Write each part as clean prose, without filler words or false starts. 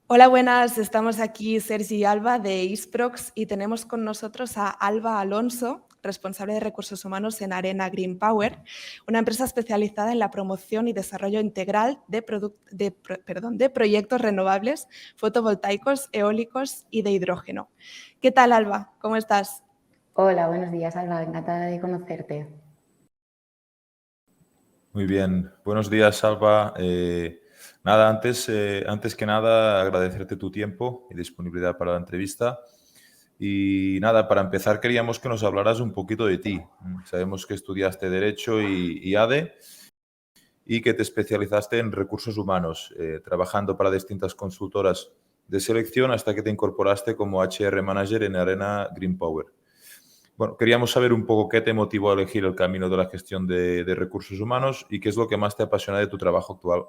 Hola, buenas. Estamos aquí Sergi y Alba de Isprox y tenemos con nosotros a Alba Alonso, responsable de recursos humanos en Arena Green Power, una empresa especializada en la promoción y desarrollo integral de proyectos renovables, fotovoltaicos, eólicos y de hidrógeno. ¿Qué tal, Alba? ¿Cómo estás? Hola, buenos días, Alba. Encantada de conocerte. Muy bien, buenos días, Salva. Nada, antes que nada, agradecerte tu tiempo y disponibilidad para la entrevista. Y nada, para empezar, queríamos que nos hablaras un poquito de ti. Sabemos que estudiaste Derecho y ADE y que te especializaste en recursos humanos, trabajando para distintas consultoras de selección hasta que te incorporaste como HR Manager en Arena Green Power. Bueno, queríamos saber un poco qué te motivó a elegir el camino de la gestión de recursos humanos y qué es lo que más te apasiona de tu trabajo actual.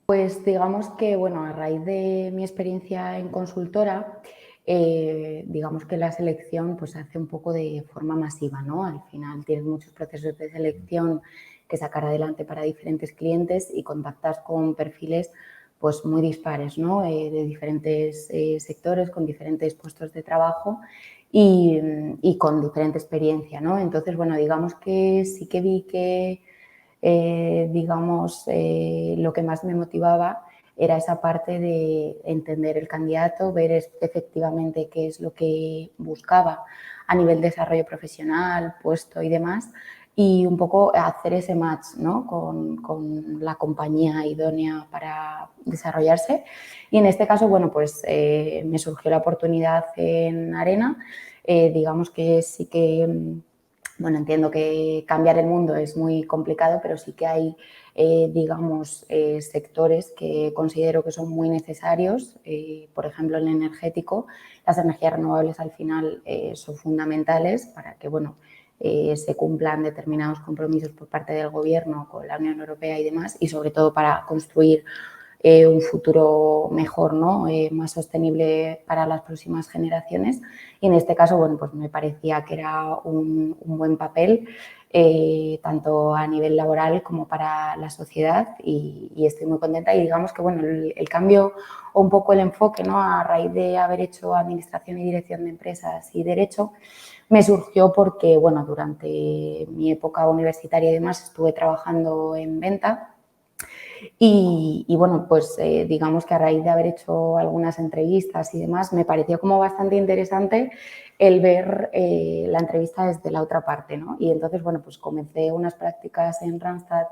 Pues digamos que, bueno, a raíz de mi experiencia en consultora, digamos que la selección pues se hace un poco de forma masiva, ¿no? Al final tienes muchos procesos de selección que sacar adelante para diferentes clientes y contactas con perfiles pues muy dispares, ¿no? De diferentes sectores, con diferentes puestos de trabajo y con diferente experiencia, ¿no? Entonces, bueno, digamos que sí que vi que lo que más me motivaba era esa parte de entender el candidato, ver efectivamente qué es lo que buscaba a nivel de desarrollo profesional, puesto y demás, y un poco hacer ese match, ¿no? con la compañía idónea para desarrollarse. Y en este caso, bueno, pues me surgió la oportunidad en Arena. Digamos que sí que bueno, entiendo que cambiar el mundo es muy complicado, pero sí que hay, sectores que considero que son muy necesarios. Por ejemplo, el energético, las energías renovables al final son fundamentales para que, bueno, se cumplan determinados compromisos por parte del Gobierno con la Unión Europea y demás, y sobre todo para construir un futuro mejor, ¿no? Más sostenible para las próximas generaciones. Y en este caso, bueno, pues me parecía que era un buen papel, tanto a nivel laboral como para la sociedad y estoy muy contenta. Y digamos que, bueno, el cambio o un poco el enfoque, ¿no? A raíz de haber hecho Administración y Dirección de Empresas y Derecho, me surgió porque, bueno, durante mi época universitaria y demás estuve trabajando en venta. Y bueno, pues digamos que a raíz de haber hecho algunas entrevistas y demás, me pareció como bastante interesante el ver la entrevista desde la otra parte, ¿no? Y entonces, bueno, pues comencé unas prácticas en Randstad,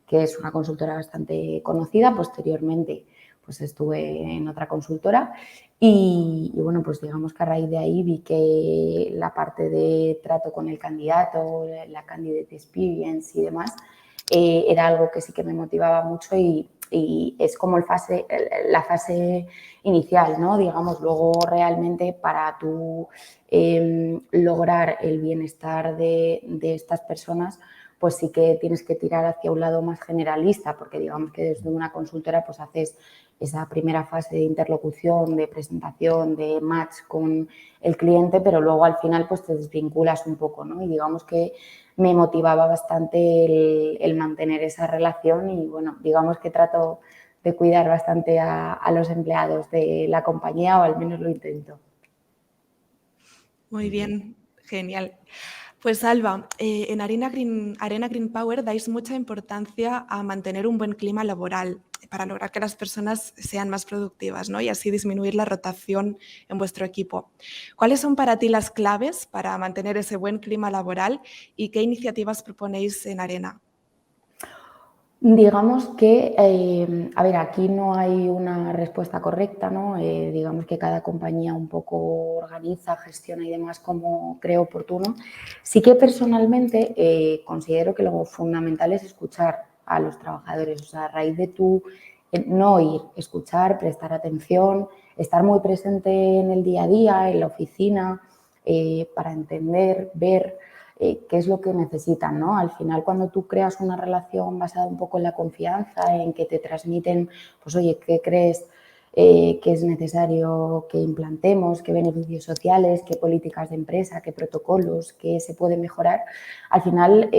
que es una consultora bastante conocida. Posteriormente, pues estuve en otra consultora y bueno, pues digamos que a raíz de ahí vi que la parte de trato con el candidato, la candidate experience y demás, era algo que sí que me motivaba mucho y es como la fase inicial, ¿no? Digamos, luego realmente para tú lograr el bienestar de estas personas, pues sí que tienes que tirar hacia un lado más generalista, porque digamos que desde una consultora pues haces esa primera fase de interlocución, de presentación, de match con el cliente, pero luego al final pues te desvinculas un poco, ¿no? Y digamos que me motivaba bastante el mantener esa relación y, bueno, digamos que trato de cuidar bastante a los empleados de la compañía, o al menos lo intento. Muy bien, genial. Pues Alba, en Arena Green Power dais mucha importancia a mantener un buen clima laboral para lograr que las personas sean más productivas, ¿no? Y así disminuir la rotación en vuestro equipo. ¿Cuáles son para ti las claves para mantener ese buen clima laboral y qué iniciativas proponéis en Arena? Digamos que, a ver, aquí no hay una respuesta correcta, ¿no? Digamos que cada compañía un poco organiza, gestiona y demás como cree oportuno. Sí que personalmente considero que lo fundamental es escuchar a los trabajadores, o sea, a raíz de tú no oír, escuchar, prestar atención, estar muy presente en el día a día, en la oficina, para entender, ver qué es lo que necesitan, ¿no? Al final, cuando tú creas una relación basada un poco en la confianza, en que te transmiten, pues oye, ¿qué crees que es necesario que implantemos? ¿Qué beneficios sociales? ¿Qué políticas de empresa? ¿Qué protocolos? ¿Qué se puede mejorar? Al final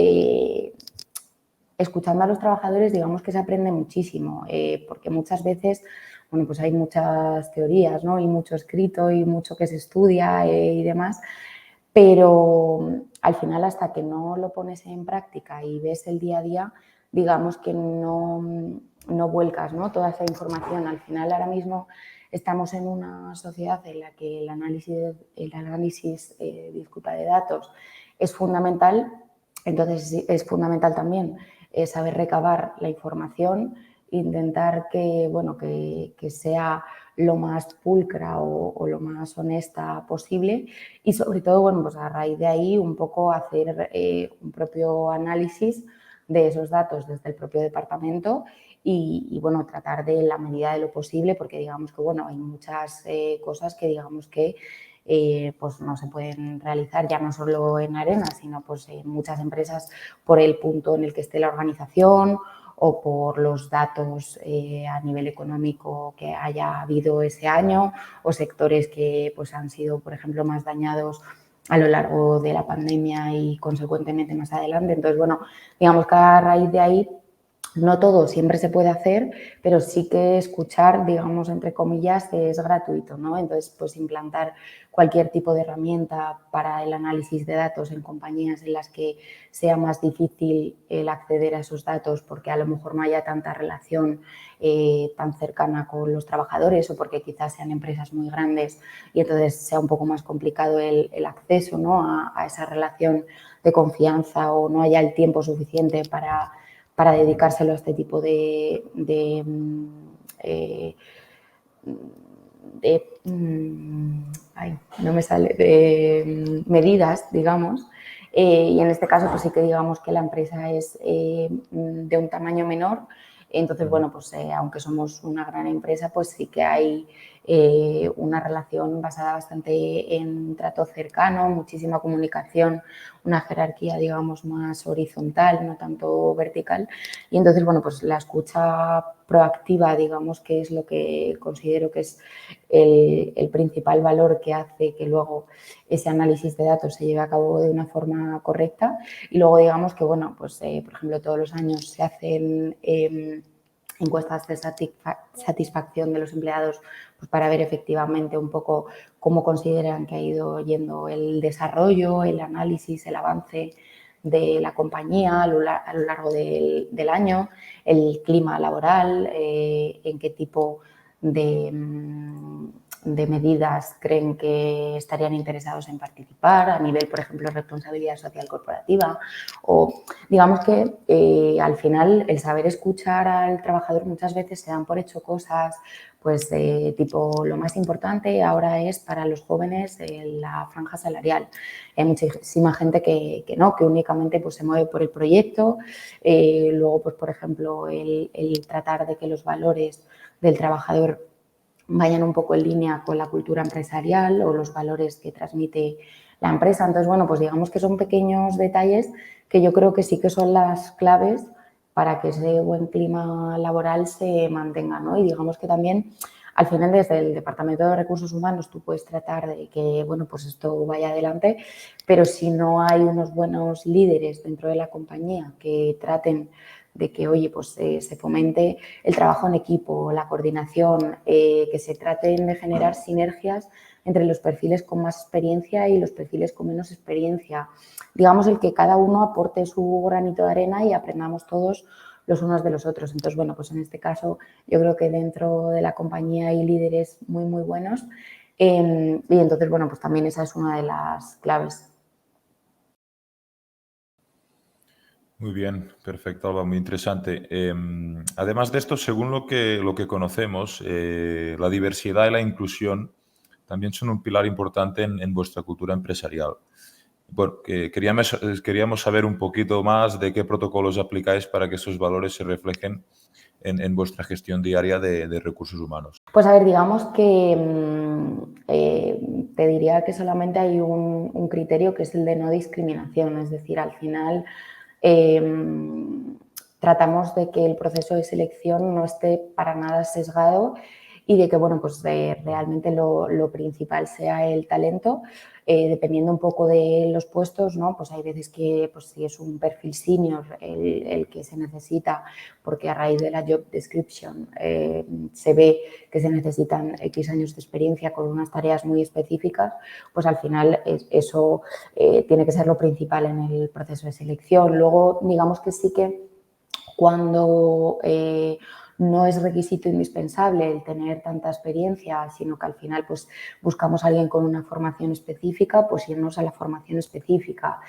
escuchando a los trabajadores, digamos que se aprende muchísimo, porque muchas veces, bueno, pues hay muchas teorías, ¿no? Y mucho escrito y mucho que se estudia y demás, pero al final hasta que no lo pones en práctica y ves el día a día, digamos que no vuelcas, ¿no? Toda esa información. Al final ahora mismo estamos en una sociedad en la que el análisis de datos es fundamental, entonces es fundamental también saber recabar la información, intentar que, bueno, que sea lo más pulcra o lo más honesta posible y sobre todo, bueno, pues a raíz de ahí un poco hacer un propio análisis de esos datos desde el propio departamento y, bueno, tratar de la medida de lo posible, porque digamos que, bueno, hay muchas cosas que digamos que pues no se pueden realizar ya no solo en Arena, sino pues en muchas empresas por el punto en el que esté la organización o por los datos a nivel económico que haya habido ese año o sectores que pues, han sido, por ejemplo, más dañados a lo largo de la pandemia y consecuentemente más adelante. Entonces, bueno, digamos que a raíz de ahí no todo siempre se puede hacer, pero sí que escuchar, digamos, entre comillas, que es gratuito, ¿no? Entonces, pues implantar cualquier tipo de herramienta para el análisis de datos en compañías en las que sea más difícil el acceder a esos datos porque a lo mejor no haya tanta relación tan cercana con los trabajadores o porque quizás sean empresas muy grandes y entonces sea un poco más complicado el acceso, ¿no? a esa relación de confianza o no haya el tiempo suficiente para dedicárselo a este tipo de no me sale, de medidas, digamos, y en este caso pues sí que digamos que la empresa es de un tamaño menor, entonces, bueno, pues aunque somos una gran empresa, pues sí que hay una relación basada bastante en trato cercano, muchísima comunicación, una jerarquía, digamos, más horizontal, no tanto vertical, y entonces, bueno, pues la escucha proactiva, digamos, que es lo que considero que es el principal valor que hace que luego ese análisis de datos se lleve a cabo de una forma correcta. Y luego digamos que, bueno, pues por ejemplo, todos los años se hacen encuestas de satisfacción de los empleados pues para ver efectivamente un poco cómo consideran que ha ido yendo el desarrollo, el análisis, el avance de la compañía a lo largo del año, el clima laboral, en qué tipo de medidas creen que estarían interesados en participar a nivel, por ejemplo, responsabilidad social corporativa o digamos que al final el saber escuchar al trabajador muchas veces se dan por hecho cosas pues tipo lo más importante ahora es para los jóvenes la franja salarial. Hay muchísima gente que no, que únicamente pues, se mueve por el proyecto, luego pues por ejemplo el tratar de que los valores del trabajador vayan un poco en línea con la cultura empresarial o los valores que transmite la empresa. Entonces, bueno, pues digamos que son pequeños detalles que yo creo que sí que son las claves para que ese buen clima laboral se mantenga, ¿no? Y digamos que también, al final, desde el Departamento de Recursos Humanos, tú puedes tratar de que, bueno, pues esto vaya adelante, pero si no hay unos buenos líderes dentro de la compañía que traten de que, oye, pues se fomente el trabajo en equipo, la coordinación, que se traten de generar sinergias entre los perfiles con más experiencia y los perfiles con menos experiencia. Digamos, el que cada uno aporte su granito de arena y aprendamos todos los unos de los otros. Entonces, bueno, pues en este caso yo creo que dentro de la compañía hay líderes muy, muy buenos y entonces, bueno, pues también esa es una de las claves. Muy bien, perfecto, Alba, muy interesante. Además de esto, según lo que conocemos, la diversidad y la inclusión también son un pilar importante en vuestra cultura empresarial. Bueno, queríamos saber un poquito más de qué protocolos aplicáis para que esos valores se reflejen en vuestra gestión diaria de recursos humanos. Pues a ver, digamos que te diría que solamente hay un criterio que es el de no discriminación, es decir, al final tratamos de que el proceso de selección no esté para nada sesgado y de que, bueno, pues realmente lo principal sea el talento. Dependiendo un poco de los puestos, ¿no? Pues hay veces que pues, si es un perfil senior el que se necesita, porque a raíz de la job description se ve que se necesitan X años de experiencia con unas tareas muy específicas, pues al final eso tiene que ser lo principal en el proceso de selección. Luego, digamos que sí que cuando no es requisito indispensable el tener tanta experiencia, sino que al final pues, buscamos a alguien con una formación específica, pues irnos a la formación específica.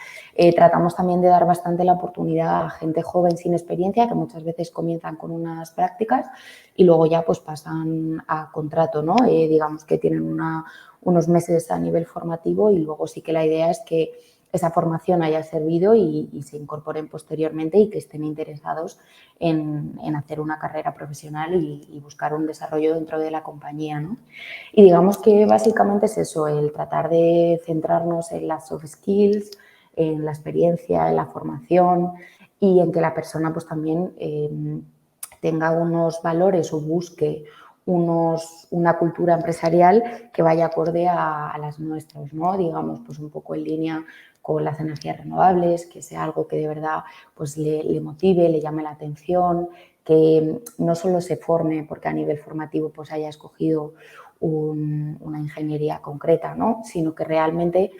Tratamos también de dar bastante la oportunidad a gente joven sin experiencia, que muchas veces comienzan con unas prácticas y luego ya pues, pasan a contrato, ¿no? Digamos que tienen unos meses a nivel formativo y luego sí que la idea es que esa formación haya servido y se incorporen posteriormente y que estén interesados en hacer una carrera profesional y buscar un desarrollo dentro de la compañía, ¿no? Y digamos que básicamente es eso, el tratar de centrarnos en las soft skills, en la experiencia, en la formación y en que la persona pues también tenga unos valores o busque una cultura empresarial que vaya acorde a las nuestras, ¿no? Digamos, pues un poco en línea con las energías renovables, que sea algo que de verdad pues, le motive, le llame la atención, que no solo se forme porque a nivel formativo pues, haya escogido una ingeniería concreta, ¿no? Sino que realmente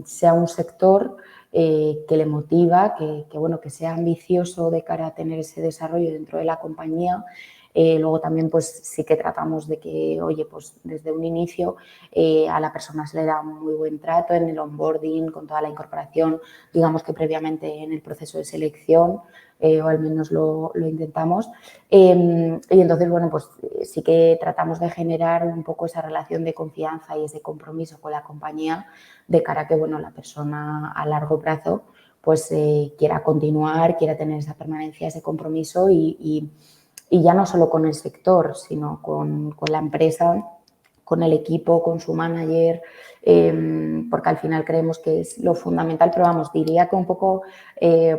sea un sector que le motiva, bueno, que sea ambicioso de cara a tener ese desarrollo dentro de la compañía. Luego también pues sí que tratamos de que, oye, pues desde un inicio a la persona se le da un muy buen trato en el onboarding, con toda la incorporación, digamos que previamente en el proceso de selección, o al menos lo intentamos. Y entonces, bueno, pues sí que tratamos de generar un poco esa relación de confianza y ese compromiso con la compañía de cara a que, bueno, la persona a largo plazo pues quiera continuar, quiera tener esa permanencia, ese compromiso y ya no solo con el sector, sino con la empresa, con el equipo, con su manager, porque al final creemos que es lo fundamental, pero vamos, diría que un poco,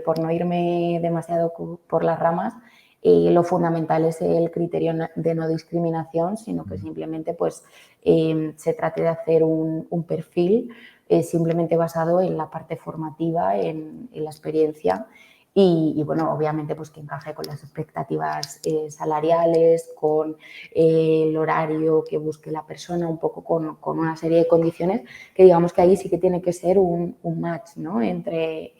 por no irme demasiado por las ramas, lo fundamental es el criterio de no discriminación, sino que simplemente pues, se trate de hacer un perfil simplemente basado en la parte formativa, en la experiencia y bueno, obviamente pues que encaje con las expectativas salariales, con el horario que busque la persona, un poco con una serie de condiciones que digamos que ahí sí que tiene que ser un match, ¿no? entre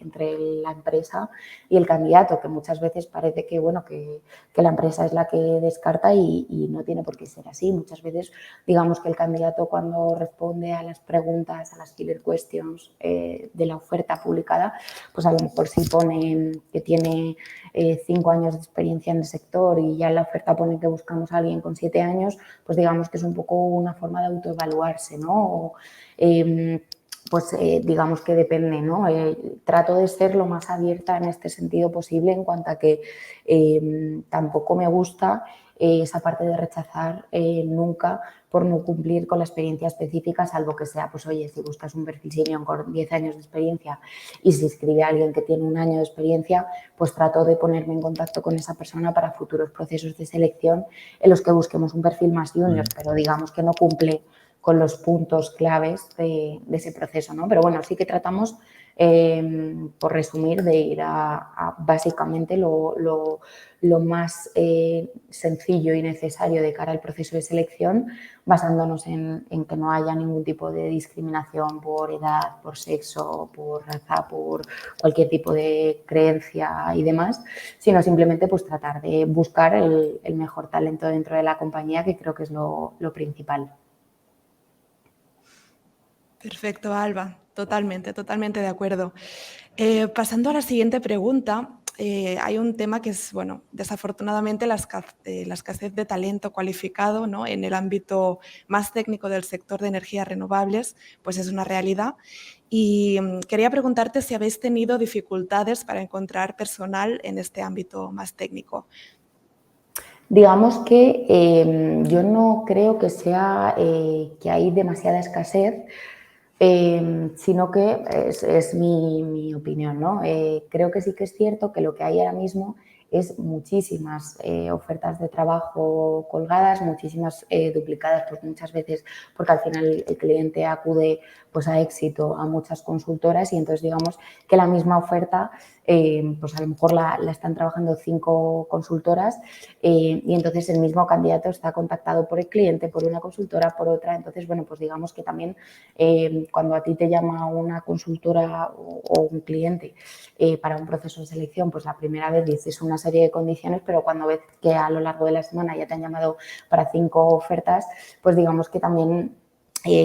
la empresa y el candidato, que muchas veces parece que, bueno, que la empresa es la que descarta y no tiene por qué ser así. Muchas veces digamos que el candidato cuando responde a las preguntas, a las killer questions de la oferta publicada, pues a lo mejor sí pone que tiene 5 años de experiencia en el sector y ya en la oferta pone que buscamos a alguien con 7 años, pues digamos que es un poco una forma de autoevaluarse, ¿no? Pues digamos que depende, ¿no? Trato de ser lo más abierta en este sentido posible en cuanto a que tampoco me gusta esa parte de rechazar nunca por no cumplir con la experiencia específica, salvo que sea, pues oye, si buscas un perfil senior con 10 años de experiencia y si escribe a alguien que tiene 1 año de experiencia, pues trato de ponerme en contacto con esa persona para futuros procesos de selección en los que busquemos un perfil más junior, pero digamos que no cumple con los puntos claves de ese proceso, ¿no? Pero bueno, sí que tratamos, por resumir, de ir a básicamente lo más sencillo y necesario de cara al proceso de selección, basándonos en que no haya ningún tipo de discriminación por edad, por sexo, por raza, por cualquier tipo de creencia y demás, sino simplemente pues tratar de buscar el mejor talento dentro de la compañía, que creo que es lo principal. Perfecto, Alba. Totalmente, totalmente de acuerdo. Pasando a la siguiente pregunta, hay un tema que es, bueno, desafortunadamente la escasez de talento cualificado, ¿no? En el ámbito más técnico del sector de energías renovables, pues es una realidad. Y quería preguntarte si habéis tenido dificultades para encontrar personal en este ámbito más técnico. Digamos que yo no creo que sea que hay demasiada escasez, sino que es mi opinión, ¿no? Creo que sí que es cierto que lo que hay ahora mismo es muchísimas ofertas de trabajo colgadas, muchísimas duplicadas, pues muchas veces porque al final el cliente acude pues a éxito a muchas consultoras y entonces digamos que la misma oferta pues a lo mejor la están trabajando 5 consultoras y entonces el mismo candidato está contactado por el cliente, por una consultora, por otra. Entonces, bueno, pues digamos que también cuando a ti te llama una consultora o un cliente para un proceso de selección, pues la primera vez dices una serie de condiciones, pero cuando ves que a lo largo de la semana ya te han llamado para 5 ofertas, pues digamos que también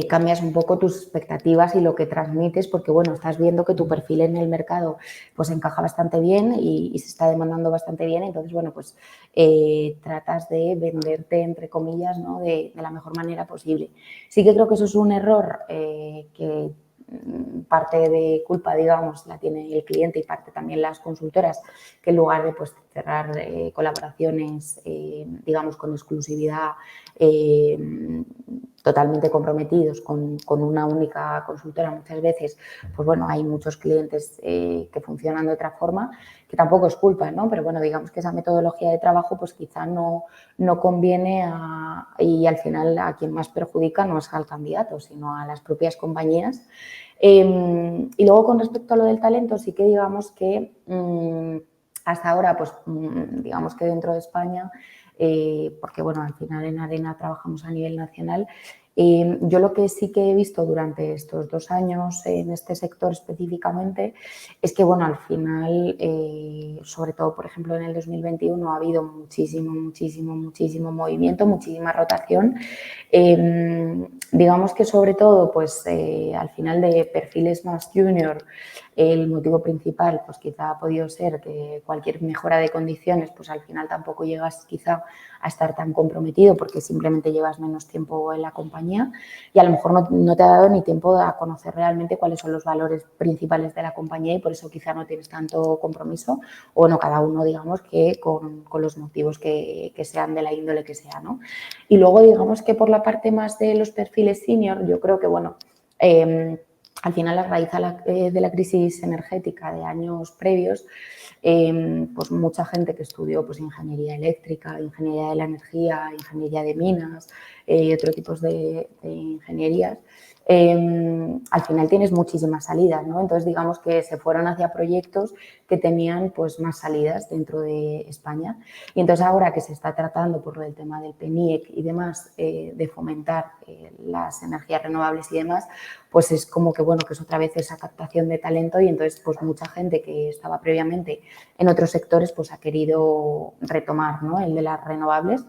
cambias un poco tus expectativas y lo que transmites porque, bueno, estás viendo que tu perfil en el mercado pues encaja bastante bien y se está demandando bastante bien. Entonces, bueno, pues tratas de venderte, entre comillas, ¿no? de la mejor manera posible. Sí que creo que eso es un error que parte de culpa, digamos, la tiene el cliente y parte también las consultoras, que en lugar de pues, cerrar colaboraciones, digamos, con exclusividad, totalmente comprometidos con una única consultora muchas veces, pues bueno, hay muchos clientes que funcionan de otra forma, que tampoco es culpa, ¿no? Pero bueno, digamos que esa metodología de trabajo pues quizá no conviene y al final a quien más perjudica no es al candidato, sino a las propias compañías. Y luego con respecto a lo del talento, sí que digamos que hasta ahora, pues digamos que dentro de España, porque bueno, al final en Arena trabajamos a nivel nacional, yo lo que sí que he visto durante estos 2 años en este sector específicamente es que, bueno, al final, sobre todo, por ejemplo, en el 2021 ha habido muchísimo movimiento, muchísima rotación. Digamos que sobre todo, pues al final de perfiles más junior, el motivo principal, pues quizá ha podido ser que cualquier mejora de condiciones, pues al final tampoco llegas quizá a estar tan comprometido porque simplemente llevas menos tiempo en la compañía y a lo mejor no te ha dado ni tiempo a conocer realmente cuáles son los valores principales de la compañía y por eso quizá no tienes tanto compromiso o bueno, cada uno digamos que con los motivos que sean de la índole que sea, ¿no? Y luego digamos que por la parte más de los perfiles senior, yo creo que bueno, al final, a raíz de la crisis energética de años previos, pues mucha gente que estudió pues, ingeniería eléctrica, ingeniería de la energía, ingeniería de minas y otro tipo de ingenierías, al final tienes muchísimas salidas, ¿no? Entonces, digamos que se fueron hacia proyectos que tenían pues, más salidas dentro de España. Y entonces ahora que se está tratando por el tema del PNIEC y demás, de fomentar las energías renovables y demás, pues es como que, bueno, que es otra vez esa captación de talento y entonces pues mucha gente que estaba previamente en otros sectores pues ha querido retomar, ¿no? El de las renovables.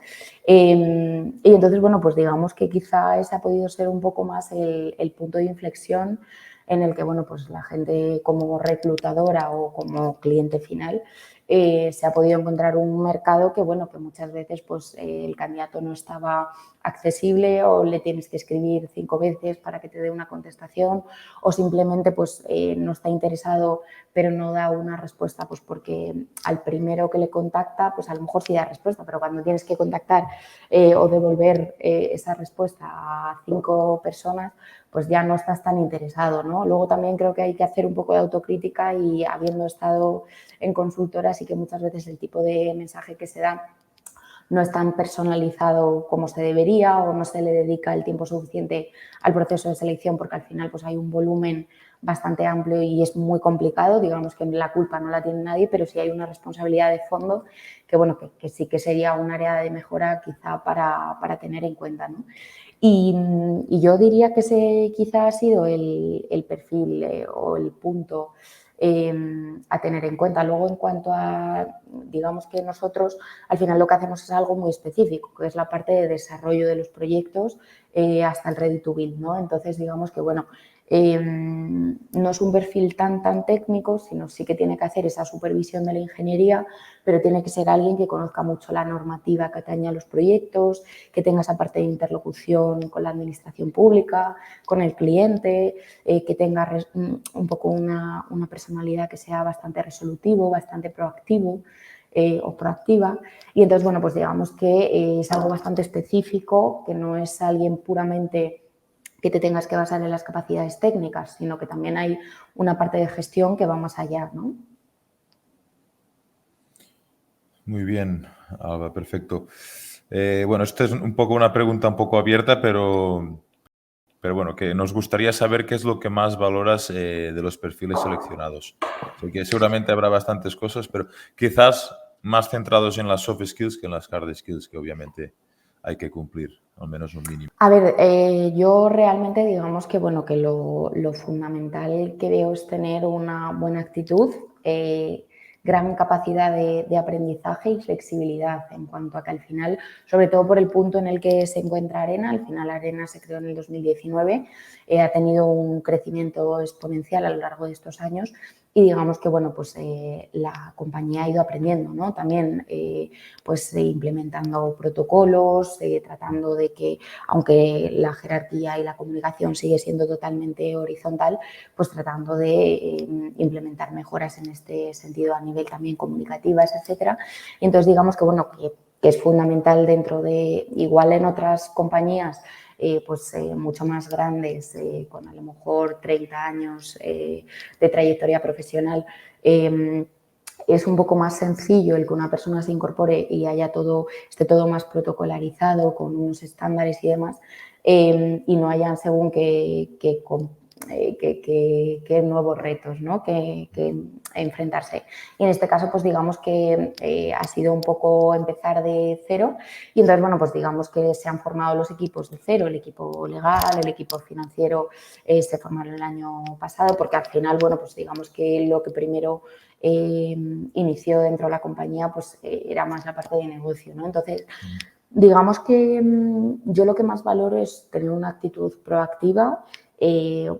Y entonces, bueno, pues digamos que quizá ese ha podido ser un poco más el punto de inflexión en el que, bueno, pues la gente como reclutadora o como cliente final se ha podido encontrar un mercado que, bueno, que muchas veces pues el candidato no estaba accesible o le tienes que escribir 5 veces para que te dé una contestación o simplemente pues no está interesado pero no da una respuesta pues porque al primero que le contacta pues a lo mejor sí da respuesta, pero cuando tienes que contactar o devolver esa respuesta a 5 personas pues ya no estás tan interesado, ¿no? Luego también creo que hay que hacer un poco de autocrítica y habiendo estado en consultoras y que muchas veces el tipo de mensaje que se da no es tan personalizado como se debería o no se le dedica el tiempo suficiente al proceso de selección porque al final pues hay un volumen bastante amplio y es muy complicado, digamos que la culpa no la tiene nadie, pero sí hay una responsabilidad de fondo que, bueno, que sí que sería un área de mejora quizá para tener en cuenta, ¿no? Y yo diría que ese quizá ha sido el perfil o el punto a tener en cuenta. Luego, en cuanto a, digamos que nosotros al final lo que hacemos es algo muy específico, que es la parte de desarrollo de los proyectos hasta el ready to build, ¿no? Entonces, digamos que, bueno, no es un perfil tan técnico, sino sí que tiene que hacer esa supervisión de la ingeniería, pero tiene que ser alguien que conozca mucho la normativa que atañe a los proyectos, que tenga esa parte de interlocución con la administración pública, con el cliente, que tenga un poco una personalidad que sea bastante resolutivo, bastante proactivo o proactiva. Y entonces, bueno, pues digamos que es algo bastante específico, que no es alguien puramente que te tengas que basar en las capacidades técnicas, sino que también hay una parte de gestión que va más allá, ¿no? Muy bien, Alba, perfecto. Bueno, esto es un poco una pregunta un poco abierta, pero bueno, que nos gustaría saber qué es lo que más valoras de los perfiles seleccionados. Sé que seguramente habrá bastantes cosas, pero quizás más centrados en las soft skills que en las hard skills, que obviamente hay que cumplir, al menos un mínimo. A ver, yo realmente digamos que, bueno, que lo fundamental que veo es tener una buena actitud, gran capacidad de aprendizaje y flexibilidad en cuanto a que al final, sobre todo por el punto en el que se encuentra Arena, al final Arena se creó en el 2019, ha tenido un crecimiento exponencial a lo largo de estos años y digamos que, bueno, pues la compañía ha ido aprendiendo, ¿no? También pues implementando protocolos, tratando de que, aunque la jerarquía y la comunicación sigue siendo totalmente horizontal, pues tratando de implementar mejoras en este sentido a nivel también comunicativas, etcétera. Y entonces digamos que, bueno, que es fundamental dentro de, igual en otras compañías, mucho más grandes, con a lo mejor 30 años de trayectoria profesional, es un poco más sencillo el que una persona se incorpore y esté todo más protocolarizado con unos estándares y demás, y no haya según qué nuevos retos, ¿no? que enfrentarse. Y en este caso, pues digamos que ha sido un poco empezar de cero y entonces, bueno, pues digamos que se han formado los equipos de cero, el equipo legal, el equipo financiero se formaron el año pasado porque al final, bueno, pues digamos que lo que primero inició dentro de la compañía pues era más la parte de negocio, ¿no? Entonces, digamos que yo lo que más valoro es tener una actitud proactiva,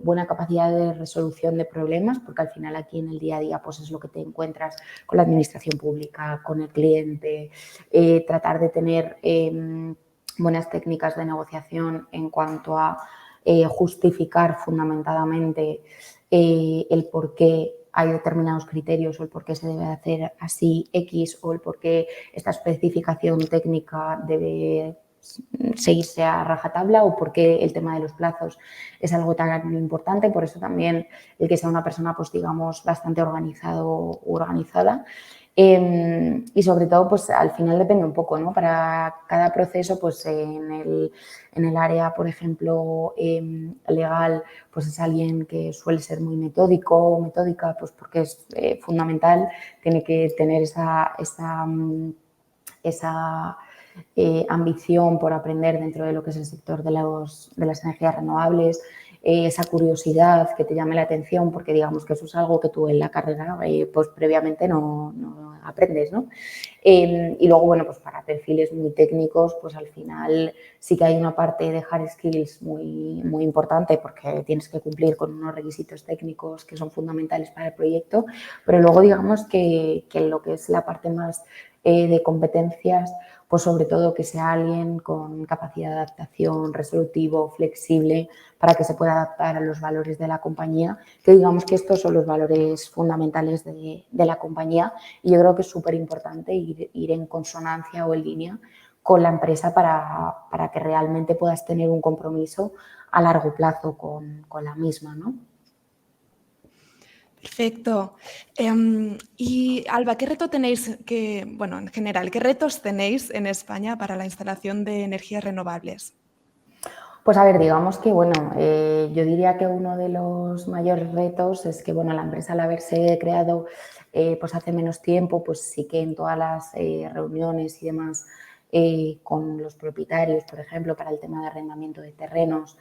buena capacidad de resolución de problemas, porque al final aquí en el día a día pues es lo que te encuentras con la administración pública, con el cliente, tratar de tener buenas técnicas de negociación en cuanto a justificar fundamentadamente el por qué hay determinados criterios o el por qué se debe hacer así X o el por qué esta especificación técnica debe seguirse a rajatabla o por qué el tema de los plazos es algo tan importante. Por eso también el que sea una persona, pues digamos, bastante organizado o organizada. Y sobre todo, pues al final depende un poco, ¿no? Para cada proceso, pues en el área, por ejemplo, legal, pues es alguien que suele ser muy metódico o metódica, pues porque es fundamental, tiene que tener esa ambición por aprender dentro de lo que es el sector de las energías renovables, esa curiosidad que te llame la atención, porque digamos que eso es algo que tú en la carrera pues previamente no aprendes, ¿no? Y luego, bueno, pues para perfiles muy técnicos, pues al final sí que hay una parte de hard skills muy, muy importante porque tienes que cumplir con unos requisitos técnicos que son fundamentales para el proyecto, pero luego digamos que lo que es la parte más de competencias, pues sobre todo que sea alguien con capacidad de adaptación, resolutivo, flexible, para que se pueda adaptar a los valores de la compañía, que digamos que estos son los valores fundamentales de la compañía y yo creo que es súper importante ir en consonancia o en línea con la empresa para que realmente puedas tener un compromiso a largo plazo con la misma, ¿no? Perfecto. Y Alba, ¿qué reto tenéis bueno, en general, qué retos tenéis en España para la instalación de energías renovables? Pues a ver, digamos que, bueno, yo diría que uno de los mayores retos es que, bueno, la empresa al haberse creado pues hace menos tiempo, pues sí que en todas las reuniones y demás con los propietarios, por ejemplo, para el tema de arrendamiento de terrenos,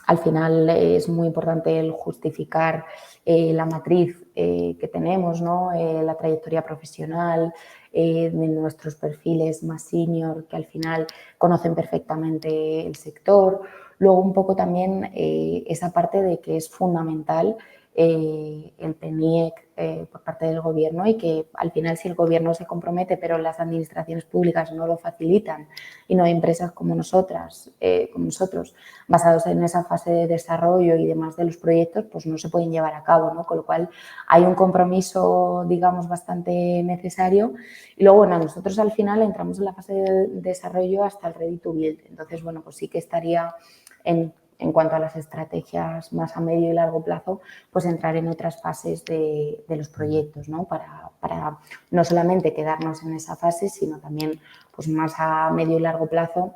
al final es muy importante el justificar la matriz que tenemos, ¿no? La trayectoria profesional, de nuestros perfiles más senior que al final conocen perfectamente el sector. Luego un poco también esa parte de que es fundamental el PNIEC por parte del gobierno y que al final si el gobierno se compromete pero las administraciones públicas no lo facilitan y no hay empresas como nosotros basados en esa fase de desarrollo y demás de los proyectos, pues no se pueden llevar a cabo, ¿no? Con lo cual hay un compromiso, digamos, bastante necesario. Y luego, bueno, nosotros al final entramos en la fase de desarrollo hasta el ready to build. Entonces, bueno, pues sí que estaría en en cuanto a las estrategias más a medio y largo plazo, pues entrar en otras fases de los proyectos, ¿no? Para no solamente quedarnos en esa fase, sino también pues más a medio y largo plazo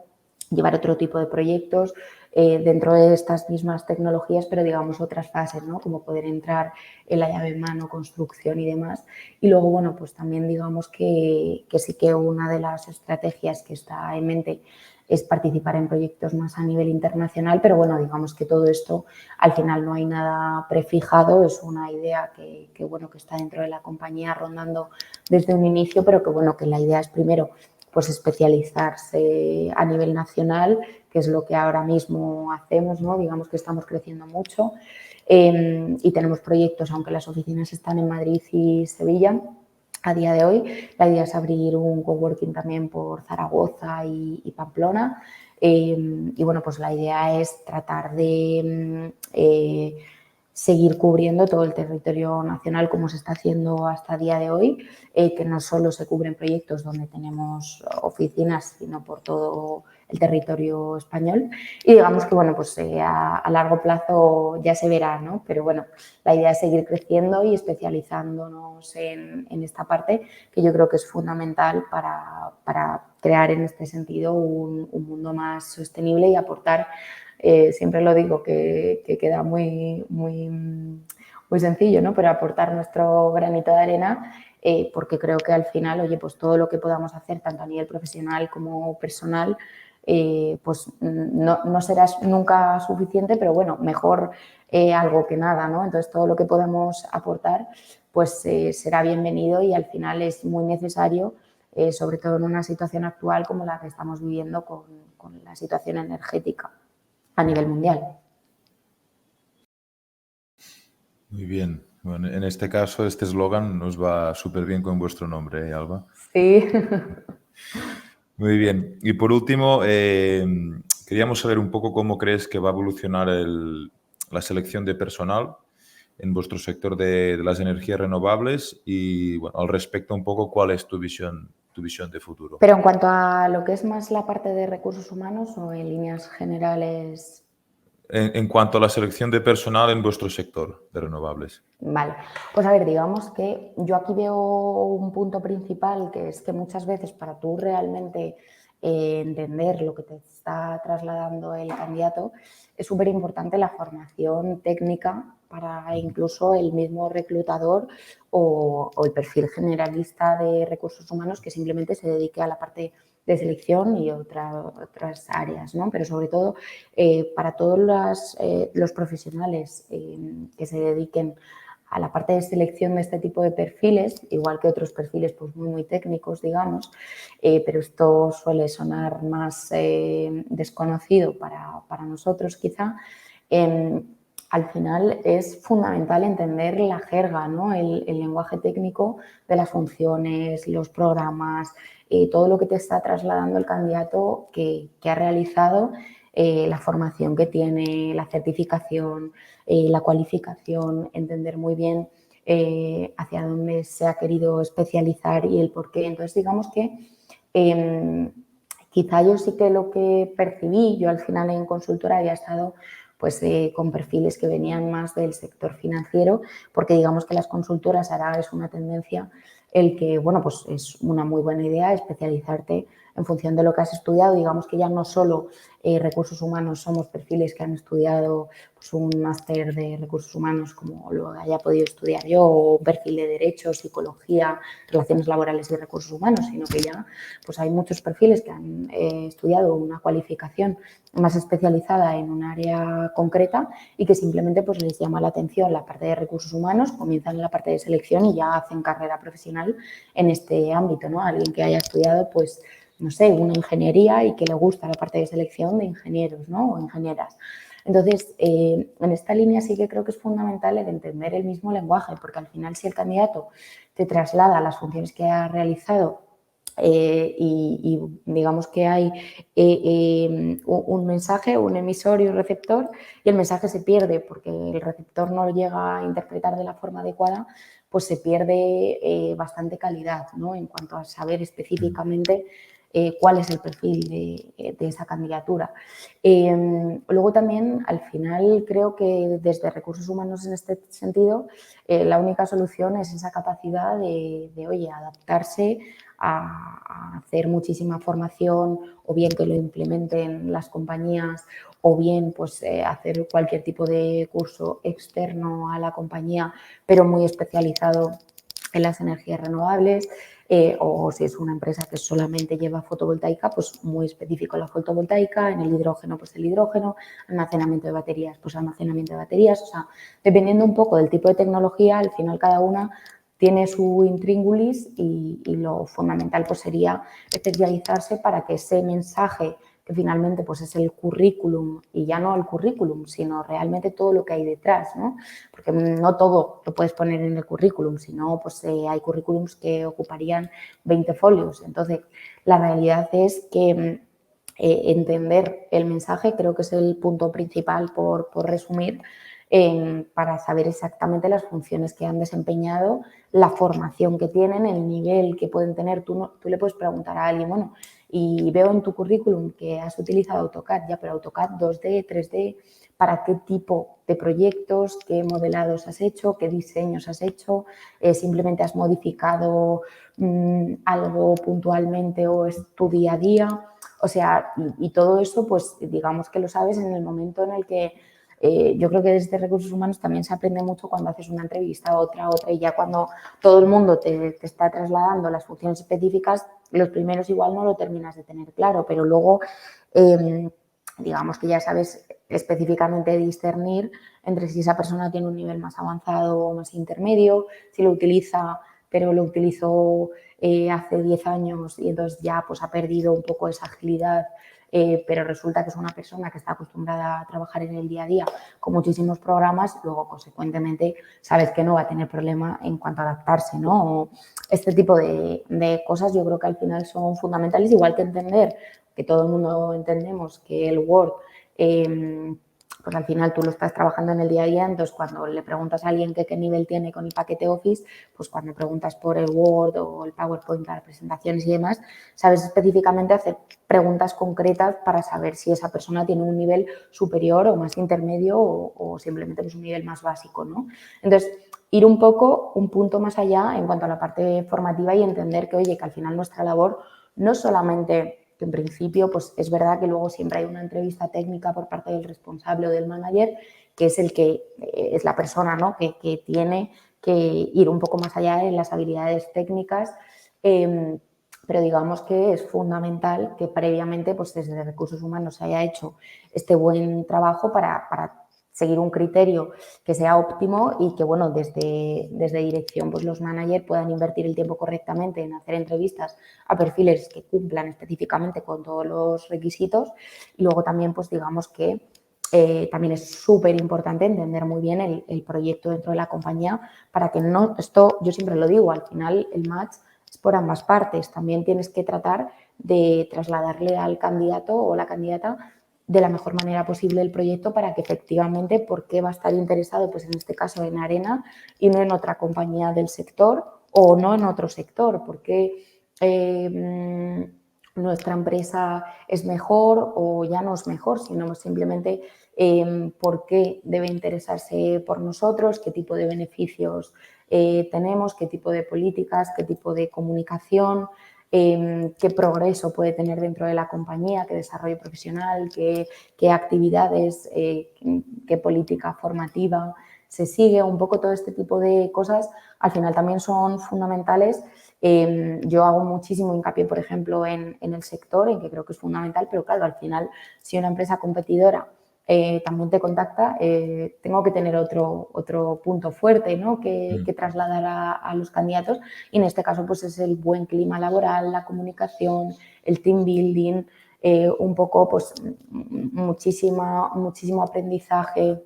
llevar otro tipo de proyectos dentro de estas mismas tecnologías, pero digamos otras fases, ¿no? Como poder entrar en la llave en mano, construcción y demás. Y luego, bueno, pues también digamos que sí que una de las estrategias que está en mente es participar en proyectos más a nivel internacional, pero bueno, digamos que todo esto al final no hay nada prefijado, es una idea que bueno, que está dentro de la compañía rondando desde un inicio, pero que bueno, que la idea es primero pues especializarse a nivel nacional, que es lo que ahora mismo hacemos, ¿no? Digamos que estamos creciendo mucho y tenemos proyectos, aunque las oficinas están en Madrid y Sevilla. A día de hoy, la idea es abrir un coworking también por Zaragoza y Pamplona. Y bueno, pues la idea es tratar de seguir cubriendo todo el territorio nacional como se está haciendo hasta el día de hoy, que no solo se cubren proyectos donde tenemos oficinas, sino por todo el territorio español. Y digamos que, bueno, pues a largo plazo ya se verá, ¿no? Pero bueno, la idea es seguir creciendo y especializándonos en esta parte, que yo creo que es fundamental para crear en este sentido un mundo más sostenible y aportar. Siempre lo digo que queda muy sencillo, ¿no? Pero aportar nuestro granito de arena porque creo que al final, oye, pues todo lo que podamos hacer, tanto a nivel profesional como personal, pues no será nunca suficiente, pero bueno, mejor algo que nada, ¿no? Entonces todo lo que podamos aportar pues será bienvenido y al final es muy necesario, sobre todo en una situación actual como la que estamos viviendo con la situación energética a nivel mundial. Muy bien. Bueno, en este caso, este eslogan nos va súper bien con vuestro nombre, Alba? Sí. Muy bien. Y por último, queríamos saber un poco cómo crees que va a evolucionar la selección de personal en vuestro sector de las energías renovables y, bueno, al respecto un poco, ¿cuál es tu visión de futuro? Pero en cuanto a lo que es más la parte de recursos humanos o en líneas generales. En cuanto a la selección de personal en vuestro sector de renovables. Vale, pues a ver, digamos que yo aquí veo un punto principal, que es que muchas veces para tú realmente entender lo que te está trasladando el candidato, es súper importante la formación técnica para incluso el mismo reclutador o el perfil generalista de recursos humanos que simplemente se dedique a la parte de selección y otras áreas, ¿no? Pero sobre todo para todos los profesionales que se dediquen a la parte de selección de este tipo de perfiles, igual que otros perfiles pues muy técnicos, digamos, pero esto suele sonar más desconocido para nosotros quizá. Al final es fundamental entender la jerga, ¿no? El lenguaje técnico de las funciones, los programas, todo lo que te está trasladando el candidato que ha realizado, la formación que tiene, la certificación, la cualificación, entender muy bien hacia dónde se ha querido especializar y el por qué. Entonces, digamos que quizá yo sí que lo que percibí, yo al final en consultora había estado pues con perfiles que venían más del sector financiero, porque digamos que las consultoras ahora es una tendencia el que, bueno, pues es una muy buena idea especializarte en función de lo que has estudiado. Digamos que ya no solo recursos humanos somos perfiles que han estudiado pues, un máster de recursos humanos como lo haya podido estudiar yo, o un perfil de derecho, psicología, relaciones laborales y recursos humanos, sino que ya pues hay muchos perfiles que han estudiado una cualificación más especializada en un área concreta y que simplemente pues les llama la atención la parte de recursos humanos, comienzan en la parte de selección y ya hacen carrera profesional en este ámbito, ¿no? Alguien que haya estudiado pues no sé, una ingeniería y que le gusta la parte de selección de ingenieros, ¿no? O ingenieras. Entonces, en esta línea sí que creo que es fundamental el entender el mismo lenguaje, porque al final si el candidato te traslada las funciones que ha realizado y digamos que hay un mensaje, un emisor y un receptor y el mensaje se pierde porque el receptor no lo llega a interpretar de la forma adecuada, pues se pierde bastante calidad, ¿no? En cuanto a saber específicamente cuál es el perfil de esa candidatura. Luego también, al final, creo que desde recursos humanos en este sentido, la única solución es esa capacidad de oye, adaptarse a hacer muchísima formación, o bien que lo implementen las compañías, o bien pues hacer cualquier tipo de curso externo a la compañía, pero muy especializado en las energías renovables, o si es una empresa que solamente lleva fotovoltaica, pues muy específico la fotovoltaica, en el hidrógeno, pues el hidrógeno, almacenamiento de baterías, pues almacenamiento de baterías, o sea, dependiendo un poco del tipo de tecnología, al final cada una tiene su intríngulis y lo fundamental pues sería especializarse para que ese mensaje que finalmente pues es el currículum, y ya no el currículum, sino realmente todo lo que hay detrás, ¿no? Porque no todo lo puedes poner en el currículum, sino pues hay currículums que ocuparían 20 folios. Entonces, la realidad es que entender el mensaje creo que es el punto principal, por resumir, para saber exactamente las funciones que han desempeñado, la formación que tienen, el nivel que pueden tener. Tú le puedes preguntar a alguien, bueno, y veo en tu currículum que has utilizado AutoCAD, ya, pero AutoCAD 2D, 3D, ¿para qué tipo de proyectos, qué modelados has hecho, qué diseños has hecho? ¿Simplemente has modificado algo puntualmente o es tu día a día? O sea, y todo eso, pues digamos que lo sabes en el momento en el que yo creo que desde recursos humanos también se aprende mucho cuando haces una entrevista, otra, y ya cuando todo el mundo te está trasladando las funciones específicas, los primeros igual no lo terminas de tener claro, pero luego digamos que ya sabes específicamente discernir entre si esa persona tiene un nivel más avanzado o más intermedio, si lo utiliza, pero lo utilizó hace 10 años y entonces ya pues ha perdido un poco esa agilidad, pero resulta que es una persona que está acostumbrada a trabajar en el día a día con muchísimos programas, luego consecuentemente sabes que no va a tener problema en cuanto a adaptarse, ¿no? O este tipo de cosas yo creo que al final son fundamentales, igual que entender, que todo el mundo entendemos que el Word pues al final tú lo estás trabajando en el día a día, entonces cuando le preguntas a alguien que qué nivel tiene con el paquete Office, pues cuando preguntas por el Word o el PowerPoint para presentaciones y demás, sabes específicamente hacer preguntas concretas para saber si esa persona tiene un nivel superior o más intermedio o simplemente pues un nivel más básico, ¿no? Entonces, ir un punto más allá en cuanto a la parte formativa y entender que, oye, que al final nuestra labor no solamente, que en principio pues es verdad que luego siempre hay una entrevista técnica por parte del responsable o del manager, que es el que es la persona, ¿no? que tiene que ir un poco más allá en las habilidades técnicas, pero digamos que es fundamental que previamente pues desde recursos humanos se haya hecho este buen trabajo para seguir un criterio que sea óptimo y que, bueno, desde dirección pues los managers puedan invertir el tiempo correctamente en hacer entrevistas a perfiles que cumplan específicamente con todos los requisitos. Y luego también, pues digamos que también es súper importante entender muy bien el proyecto dentro de la compañía para que no, esto yo siempre lo digo, al final el match es por ambas partes. También tienes que tratar de trasladarle al candidato o la candidata de la mejor manera posible el proyecto para que efectivamente, ¿por qué va a estar interesado? Pues en este caso en Arena y no en otra compañía del sector o no en otro sector, porque nuestra empresa es mejor o ya no es mejor, sino simplemente por qué debe interesarse por nosotros, qué tipo de beneficios tenemos, qué tipo de políticas, qué tipo de comunicación, qué progreso puede tener dentro de la compañía, qué desarrollo profesional, qué actividades, qué política formativa se sigue, un poco todo este tipo de cosas al final también son fundamentales. Yo hago muchísimo hincapié, por ejemplo, en el sector, en que creo que es fundamental, pero claro, al final si una empresa competidora también te contacta, tengo que tener otro punto fuerte, ¿no? que trasladar a los candidatos, y en este caso pues es el buen clima laboral, la comunicación, el team building, un poco pues muchísimo aprendizaje,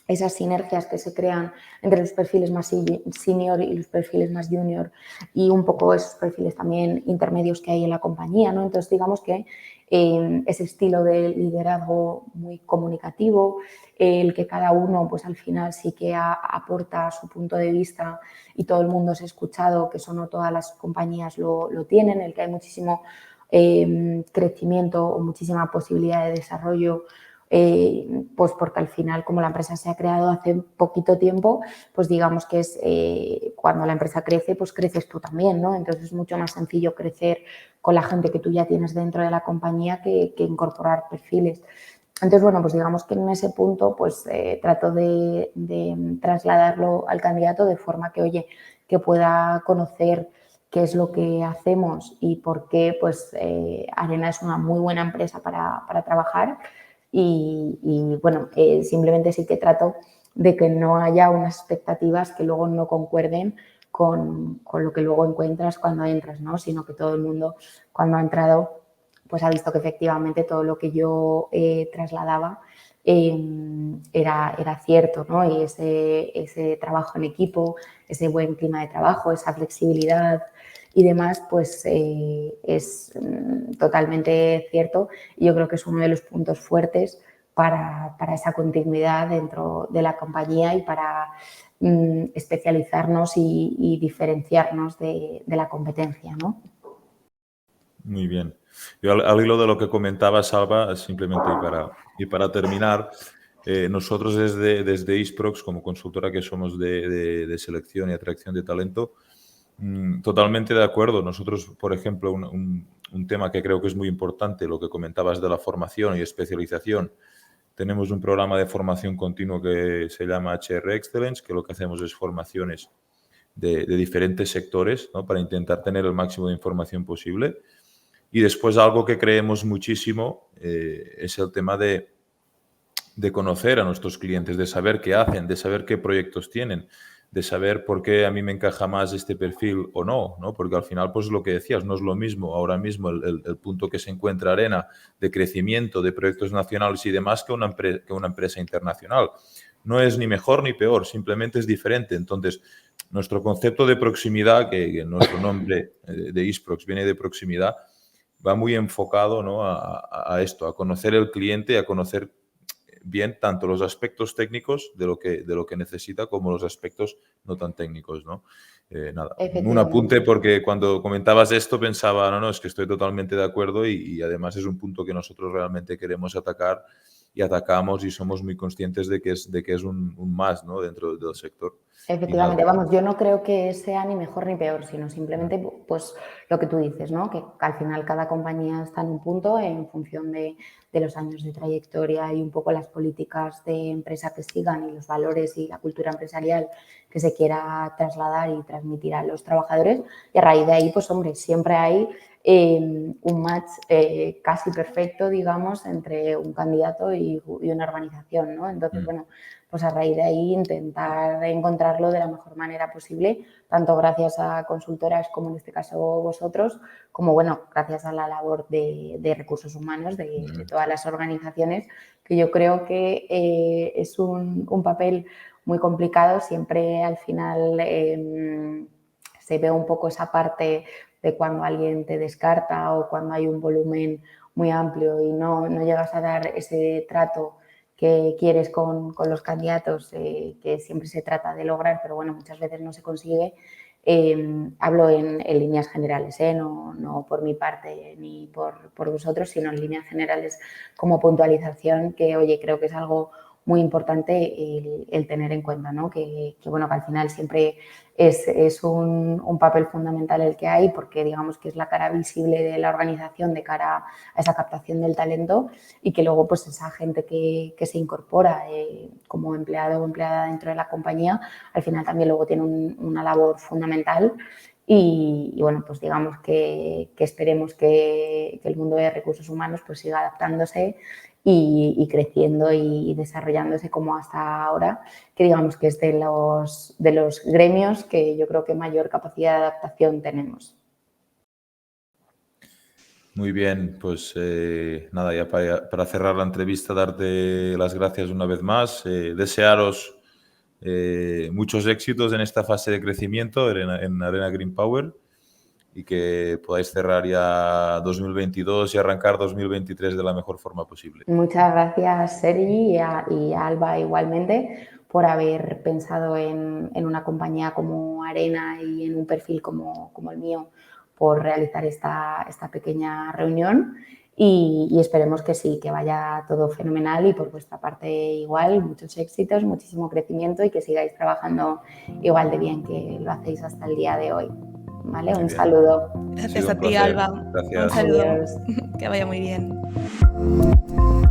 esas sinergias que se crean entre los perfiles más senior y los perfiles más junior y un poco esos perfiles también intermedios que hay en la compañía, ¿no? Entonces digamos que ese estilo de liderazgo muy comunicativo, el que cada uno pues al final sí que aporta su punto de vista y todo el mundo es escuchado, que eso no todas las compañías lo tienen, el que hay muchísimo crecimiento o muchísima posibilidad de desarrollo, pues porque al final, como la empresa se ha creado hace poquito tiempo, pues digamos que es cuando la empresa crece, pues creces tú también, ¿no? Entonces es mucho más sencillo crecer con la gente que tú ya tienes dentro de la compañía que incorporar perfiles. Entonces, bueno, pues digamos que en ese punto pues trato de trasladarlo al candidato de forma que, oye, que pueda conocer qué es lo que hacemos y por qué pues Arena es una muy buena empresa para trabajar y bueno, simplemente sí que trato de que no haya unas expectativas que luego no concuerden con lo que luego encuentras cuando entras, ¿no? Sino que todo el mundo cuando ha entrado pues ha visto que efectivamente todo lo que yo trasladaba era cierto, ¿no? Y ese trabajo en equipo, ese buen clima de trabajo, esa flexibilidad y demás, pues es totalmente cierto y yo creo que es uno de los puntos fuertes para esa continuidad dentro de la compañía y para especializarnos y diferenciarnos de la competencia, ¿no? Muy bien. Yo al hilo de lo que comentaba, Salva, simplemente y para terminar, nosotros desde Isprox, como consultora que somos de selección y atracción de talento, totalmente de acuerdo. Nosotros, por ejemplo, un tema que creo que es muy importante, lo que comentabas de la formación y especialización, tenemos un programa de formación continuo que se llama HR Excellence, que lo que hacemos es formaciones de diferentes sectores, ¿no? Para intentar tener el máximo de información posible. Y después algo que creemos muchísimo es el tema de conocer a nuestros clientes, de saber qué hacen, de saber qué proyectos tienen, de saber por qué a mí me encaja más este perfil o no, ¿no? Porque al final, pues lo que decías, no es lo mismo ahora mismo el punto que se encuentra Arena de crecimiento, de proyectos nacionales y demás que una empresa internacional. No es ni mejor ni peor, simplemente es diferente. Entonces, nuestro concepto de proximidad, que nuestro nombre de Isprox viene de proximidad, va muy enfocado, ¿no? a esto, a conocer el cliente, a conocer bien tanto los aspectos técnicos de lo que necesita como los aspectos no tan técnicos, ¿no? Nada, un apunte porque cuando comentabas esto pensaba, no, es que estoy totalmente de acuerdo y además es un punto que nosotros realmente queremos atacar y atacamos y somos muy conscientes de que es un más, ¿no? Dentro del sector. Efectivamente, vamos, yo no creo que sea ni mejor ni peor, sino simplemente pues lo que tú dices, ¿no? Que al final cada compañía está en un punto en función de los años de trayectoria y un poco las políticas de empresa que sigan y los valores y la cultura empresarial que se quiera trasladar y transmitir a los trabajadores. Y a raíz de ahí, pues hombre, siempre hay un match casi perfecto, digamos, entre un candidato y una organización, ¿no? Entonces, bueno, pues a raíz de ahí intentar encontrarlo de la mejor manera posible, tanto gracias a consultoras como en este caso vosotros, como bueno, gracias a la labor de recursos humanos de todas las organizaciones, que yo creo que es un papel muy complicado, siempre al final se ve un poco esa parte de cuando alguien te descarta o cuando hay un volumen muy amplio y no llegas a dar ese trato que quieres con los candidatos, que siempre se trata de lograr, pero bueno, muchas veces no se consigue. Hablo en líneas generales, no por mi parte ni por vosotros, sino en líneas generales como puntualización, que oye, creo que es algo muy importante el tener en cuenta, ¿no? Que bueno, que al final siempre es un papel fundamental el que hay porque digamos que es la cara visible de la organización de cara a esa captación del talento y que luego pues esa gente que se incorpora como empleado o empleada dentro de la compañía al final también luego tiene una labor fundamental y bueno, pues digamos que esperemos que el mundo de recursos humanos pues siga adaptándose y creciendo y desarrollándose como hasta ahora, que digamos que es de los gremios que yo creo que mayor capacidad de adaptación tenemos. Muy bien, pues nada, ya para cerrar la entrevista, darte las gracias una vez más, desearos muchos éxitos en esta fase de crecimiento en Arena Green Power y que podáis cerrar ya 2022 y arrancar 2023 de la mejor forma posible. Muchas gracias, Sergi, y a Alba igualmente por haber pensado en una compañía como Arena y en un perfil como el mío por realizar esta pequeña reunión y esperemos que sí, que vaya todo fenomenal y por vuestra parte igual, muchos éxitos, muchísimo crecimiento y que sigáis trabajando igual de bien que lo hacéis hasta el día de hoy. ¿Vale? Un saludo. Gracias a ti, Alba. Gracias. Un saludo. Adiós. Que vaya muy bien.